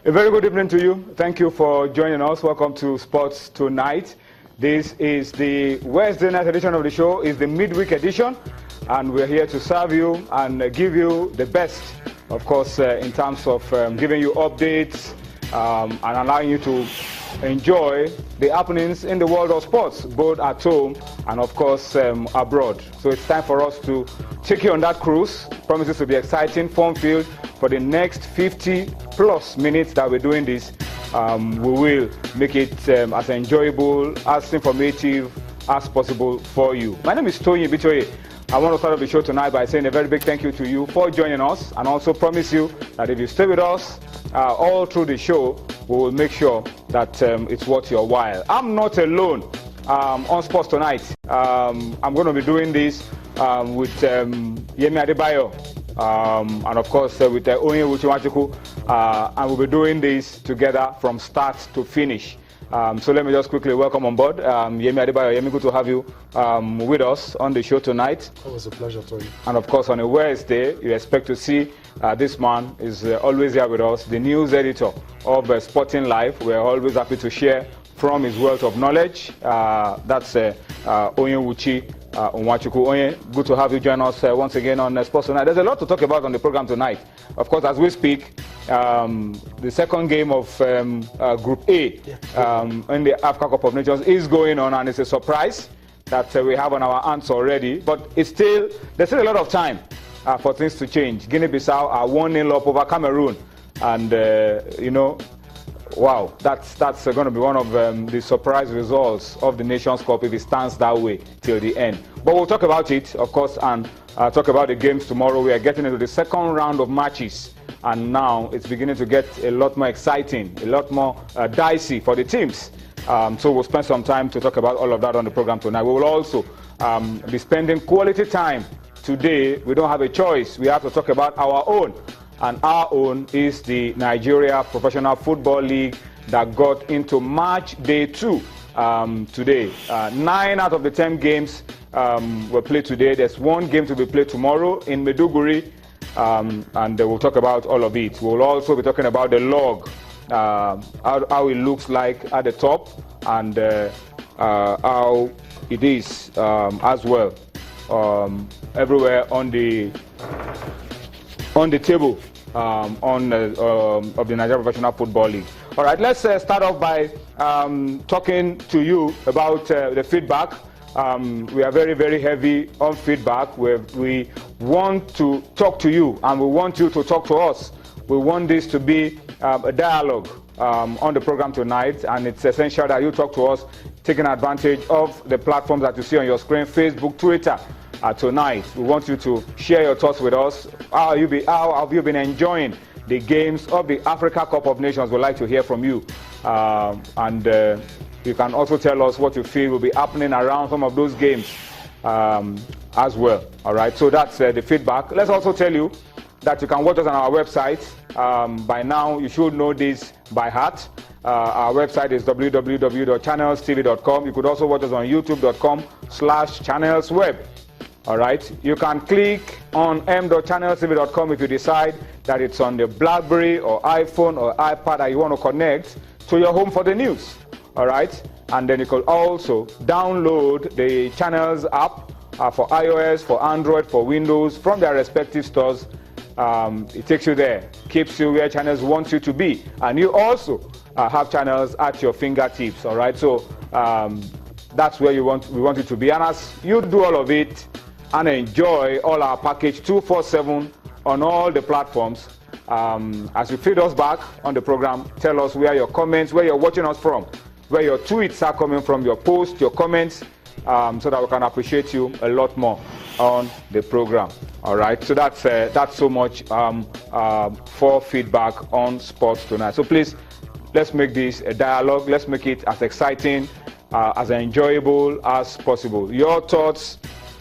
A very good evening to you. Thank you for joining us. Welcome to Sports Tonight. This is the Wednesday night edition of the show. It's the midweek edition, and we're here to serve you and give you the best, of course, in terms of giving you updates and allowing you to enjoy the happenings in the world of sports, both at home and, of course, abroad. So it's time for us to take you on that cruise. Promises to be exciting, fun-filled for the next 50+ minutes that we're doing this. We will make it as enjoyable, as informative as possible for you. My name is Unbeaten. I want to start off the show tonight by saying a very big thank you to you for joining us, and also promise you that if you stay with us all through the show, we will make sure that it's worth your while. I'm not alone on Sports Tonight. I'm going to be doing this with Yemi Adebayo and, of course, with Onye Wuchiwachuku, and we'll be doing this together from start to finish. So let me just quickly welcome on board Yemi Adebayo. Yemi, good to have you with us on the show tonight. It was a pleasure, Tony. And of course, on a Wednesday, you expect to see this man is always here with us, the news editor of Sporting Life. We're always happy to share from his wealth of knowledge. That's Onye Wuchi Onwachuku. Onye, good to have you join us once again on Sports Tonight. There's a lot to talk about on the program tonight. Of course, as we speak, the second game of Group A in the Africa Cup of Nations is going on, and it's a surprise that we have on our hands already. But there's still a lot of time for things to change. Guinea-Bissau are 1-0 up over Cameroon, and wow, that's going to be one of the surprise results of the Nations Cup if it stands that way till the end. But we'll talk about it, of course, and talk about the games tomorrow. We are getting into the second round of matches, and now it's beginning to get a lot more exciting, a lot more dicey for the teams. So we'll spend some time to talk about all of that on the program tonight. We will also be spending quality time today. We don't have a choice. We have to talk about our own. And our own is the Nigeria Professional Football League that got into match day 2 today. 9 out of the 10 games were played today. There's one game to be played tomorrow in Maiduguri, and we'll talk about all of it. We'll also be talking about the log, how it looks like at the top, and how it is as well everywhere on the table of the Nigeria Professional Football League. All right, let's start off by talking to you about the feedback. We are very, very heavy on feedback. We want to talk to you, and we want you to talk to us. We want this to be a dialogue on the program tonight, and it's essential that you talk to us, taking advantage of the platforms that you see on your screen, Facebook, Twitter. Tonight, we want you to share your thoughts with us. How have you been enjoying the games of the Africa Cup of Nations? We'd like to hear from you. And you can also tell us what you feel will be happening around some of those games as well. All right, so that's the feedback. Let's also tell you that you can watch us on our website. By now, you should know this by heart. Our website is www.channelstv.com. You could also watch us on youtube.com/channelsweb. All right, you can click on m.channelstv.com if you decide that it's on the BlackBerry or iPhone or iPad that you want to connect to your home for the news. All right, and then you could also download the Channels app for iOS, for Android, for Windows from their respective stores. It takes you there, keeps you where Channels wants you to be, and you also have Channels at your fingertips. All right, so that's where we want it to be, and as you do all of it and enjoy all our package 247 on all the platforms, as you feed us back on the program, tell us where your comments, where you're watching us from, where your tweets are coming from, your posts, your comments, so that we can appreciate you a lot more on the program. All right, so that's so much for feedback on Sports Tonight. So please, let's make this a dialogue. Let's make it as exciting, as enjoyable as possible. Your thoughts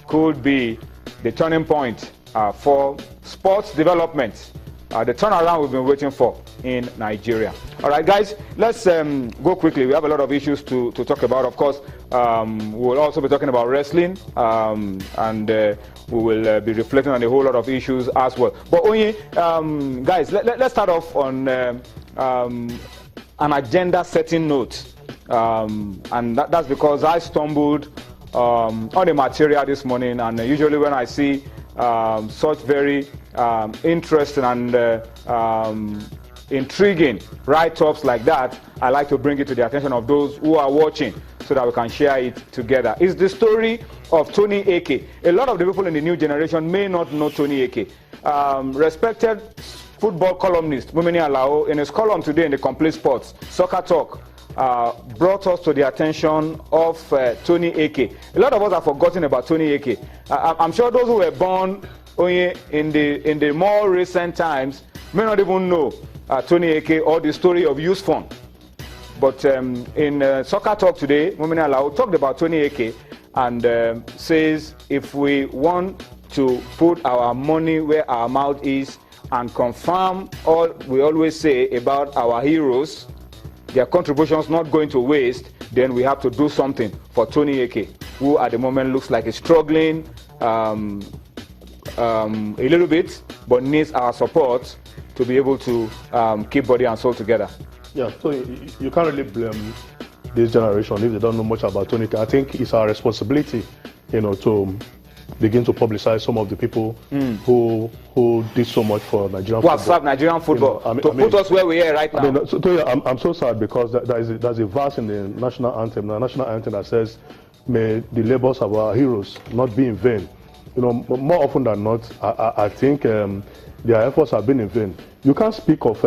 could be the turning point for sports development, the turnaround we've been waiting for in Nigeria. All right, guys, let's go quickly. We have a lot of issues to talk about. Of course, we'll also be talking about wrestling, and we will be reflecting on a whole lot of issues as well. But Onye, guys, let's start off on an agenda-setting note, and that's because I stumbled on the material this morning, and usually when I see such very interesting and intriguing write-ups like that, I like to bring it to the attention of those who are watching so that we can share it together. It's the story of Tony Eke. A lot of the people in the new generation may not know Tony Eke. Respected football columnist Mumini Alao, in his column today in the Complete Sports, Soccer Talk, brought us to the attention of Tony Eke. A lot of us have forgotten about Tony Eke. I'm sure those who were born in the more recent times may not even know Tony Eke or the story of Youth Fund. But in Soccer Talk today, Mumini Alao talked about Tony Eke and says if we want to put our money where our mouth is and confirm all we always say about our heroes, their contributions not going to waste, then we have to do something for Tony Eke, who at the moment looks like he's struggling a little bit, but needs our support to be able to keep body and soul together. Yeah, so you can't really blame this generation if they don't know much about Tony Eke. I think it's our responsibility, to begin to publicize some of the people who did so much for Nigerian football. What's up, Nigerian football? Put us where we are right now. I'm so sad because there's a verse in the national anthem that says, "May the labors of our heroes not be in vain." More often than not, I think their efforts have been in vain. You can't speak of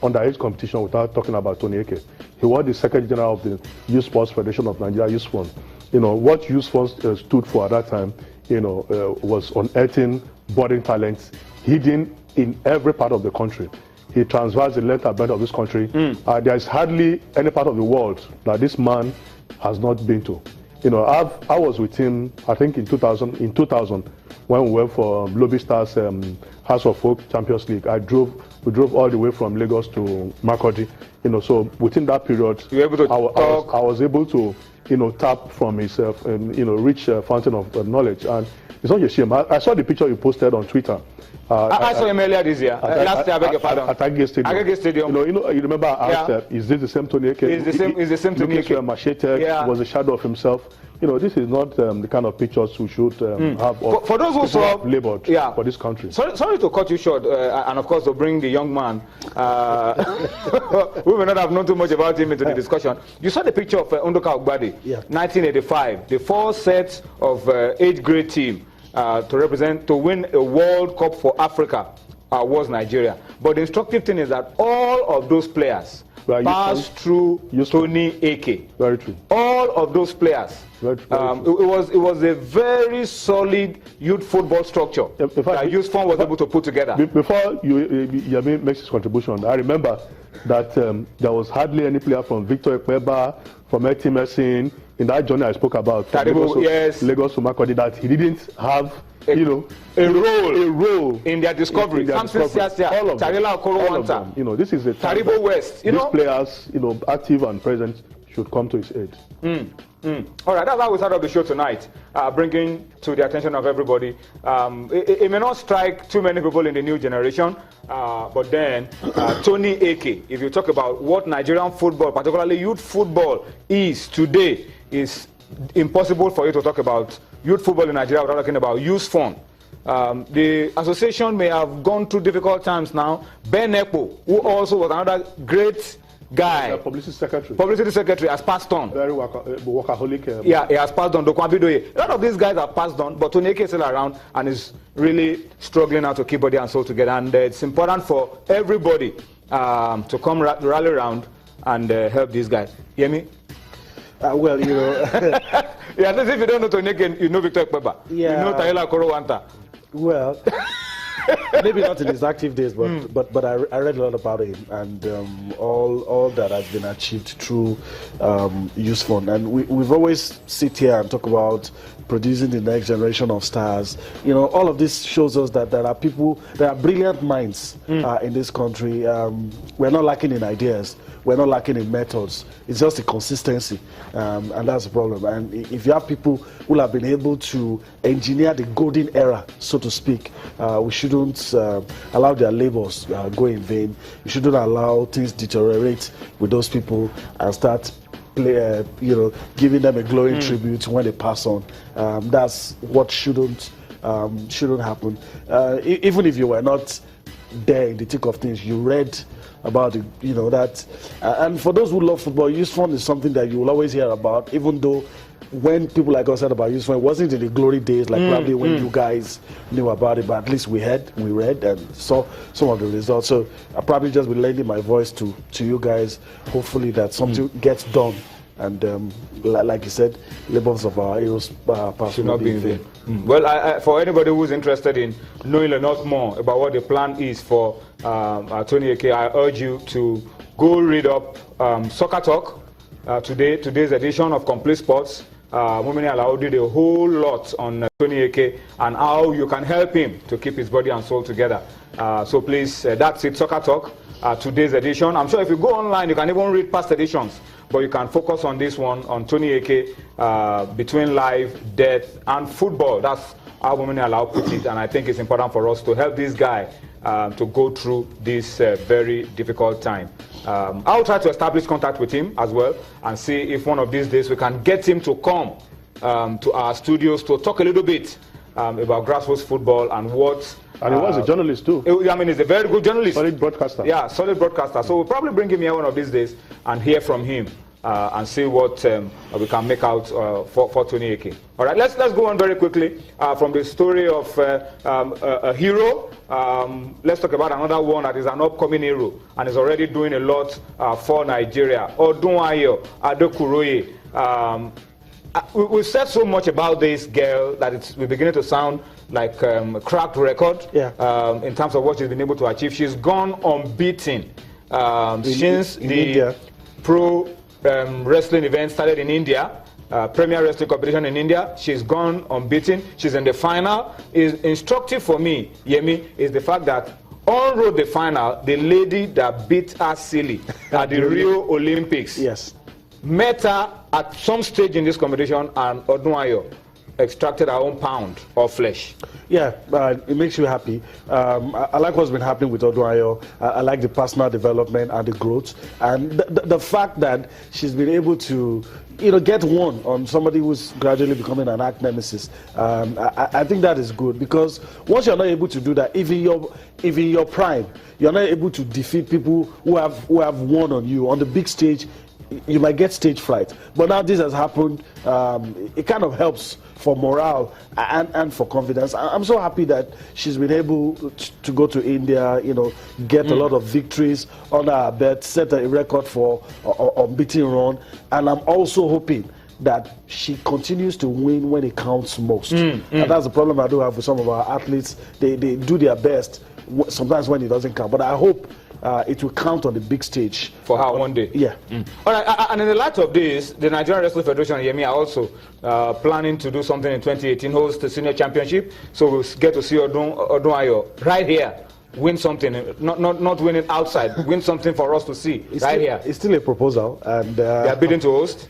underage competition without talking about Tony Eke. He was the Secretary General of the Youth Sports Federation of Nigeria, Youth Fund. What Youth Fund stood for at that time, was unearthing budding talents hidden in every part of the country. He traversed the length and breadth of this country. There is hardly any part of the world that this man has not been to. I was with him, I think in 2000, when we went for Lobby Stars House of Folk Champions League. We drove all the way from Lagos to Makurdi. So within that period, I was able to tap from his rich fountain of knowledge. And it's not a shame. I saw the picture you posted on Twitter. I saw him earlier this year. Last year, I beg your pardon. At Agege Stadium. Agege Stadium. You remember I asked, is this the same Tony Eke? It's the same Tony Eke. Machete, was a shadow of himself. This is not the kind of pictures we should have. For those who saw labored for this country. Sorry to cut you short, and of course to bring the young man. We may not have known too much about him into the discussion. You saw the picture of Undoka Ogbadi, 1985, the 4 sets of 8th grade team to win a World Cup for Africa was Nigeria. But the instructive thing is that all of those players passed through Tony Eke. Very true. All of those players. Very true. It was a very solid youth football structure that Youth Fund was able to put together. Before Yami makes his contribution, I remember that there was hardly any player from Victor Ekpeba, from Eti Messin, in that journey I spoke about, from Lagos to Makurdi, that he didn't have a role in their discovery. All of them. This is a time Taribo West. These players, active and present, should come to his aid. All right, that's how we started the show tonight, bringing to the attention of everybody. It may not strike too many people in the new generation, but then Tony Eke, if you talk about what Nigerian football, particularly youth football, is today, is impossible for you to talk about youth football in Nigeria without talking about Youth Fund. The association may have gone through difficult times now. Ben Ekpo, who also was another great guy, publicity secretary, has passed on. Very workaholic. He has passed on. A lot of these guys have passed on, but Tony Eke is still around and is really struggling now to keep body and soul together. And it's important for everybody to come rally around and help these guys. Hear me? Well, as if you don't know Tony Eke, you know Victor Ekpeba. You know Adekuoroye Wanta. Well, maybe not in his active days, but I read a lot about him and all that has been achieved through Youth Fund. And we've always sit here and talk about producing the next generation of stars. All of this shows us that there are people, there are brilliant minds in this country. We're not lacking in ideas. We're not lacking in methods. It's just the consistency, and that's the problem. And if you have people who have been able to engineer the golden era, so to speak, we should shouldn't allow their labors go in vain. You shouldn't allow things deteriorate with those people and start giving them a glowing tribute when they pass on. That's what shouldn't happen. Even if you were not there in the thick of things, you read about it, that. And for those who love football, youth fund is something that you will always hear about, even though when people like us said about youth fund, it wasn't in the glory days like probably when you guys knew about it, but at least we read and saw some of the results. So I'll probably just be lending my voice to you guys, hopefully that something gets done. And like you said, labors of our heroes should not be in vain. Well, for anybody who's interested in knowing a lot more about what the plan is for Tony Eke, I urge you to go read up Soccer Talk, today's edition of Complete Sports. Mumini Alao did a whole lot on Tony Eke and how you can help him to keep his body and soul together. So please, that's it, Soccer Talk, today's edition. I'm sure if you go online, you can even read past editions. But you can focus on this one, on Tony Eke, between life, death, and football. That's how Mumini Alao put it, and I think it's important for us to help this guy to go through this very difficult time. I'll try to establish contact with him as well and see if one of these days we can get him to come to our studios to talk a little bit about grassroots football and what... And he was a journalist too. I mean, he's a very good journalist. Solid broadcaster. Yeah, solid broadcaster. So we'll probably bring him here one of these days and hear from him and see what we can make out for Tony Eke. All right, let's go on very quickly from the story of a hero. Let's talk about another one that is an upcoming hero and is already doing a lot for Nigeria. Adekuoroye. We've said so much about this girl that we're beginning to sound like a cracked record in terms of what she's been able to achieve. She's gone unbeaten since the pro wrestling event started in India, Premier Wrestling Competition in India. She's gone unbeaten. She's in the final. Is instructive for me, Yemi, is the fact that on road the final, the lady that beat her silly at the Rio Olympics met her at some stage in this competition, and Odunayo extracted her own pound of flesh. Yeah, it makes you happy. I like what's been happening with Odunayo. I like the personal development and the growth, and the fact that she's been able to, get one on somebody who's gradually becoming an arch nemesis. I think that is good, because once you're not able to do that, even your prime, you're not able to defeat people who have won on you on the big stage. You might get stage fright, but now this has happened. It kind of helps for morale and for confidence. I'm so happy that she's been able to go to India, get a lot of victories under her belt, set a record for unbeaten run, and I'm also hoping that she continues to win when it counts most. And that's the problem I do have with some of our athletes. They do their best sometimes when it doesn't count, but I hope it will count on the big stage for her one day. Yeah. All right. And in the light of this, the Nigerian Wrestling Federation and Yemi are also planning to do something in 2018, host the senior championship. So we'll get to see Odunayo right here win something, not winning outside, win something for us to see here. It's still a proposal, and they are bidding to host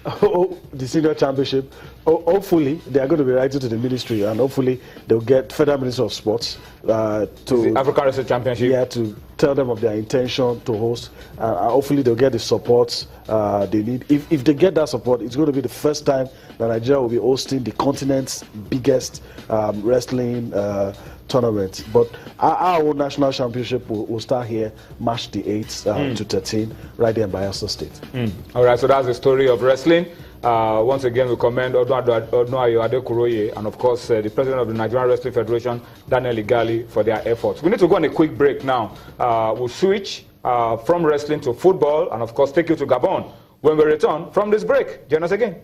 the senior championship. Hopefully, they are going to be writing to the ministry, and hopefully they'll get Federal Ministry of Sports to the African Wrestling Championship. Yeah, to tell them of their intention to host. Hopefully, they'll get the support they need. If they get that support, it's going to be the first time that Nigeria will be hosting the continent's biggest wrestling tournament. But our own national championship will start here March the 8th to 13th, right there in Bayelsa State. All right, so that's the story of wrestling. Once again, we commend Odunayo Adekuoroye and, of course, the president of the Nigerian Wrestling Federation, Daniel Igali, for their efforts. We need to go on a quick break now. We'll switch from wrestling to football and, of course, take you to Gabon when we return from this break. Join us again.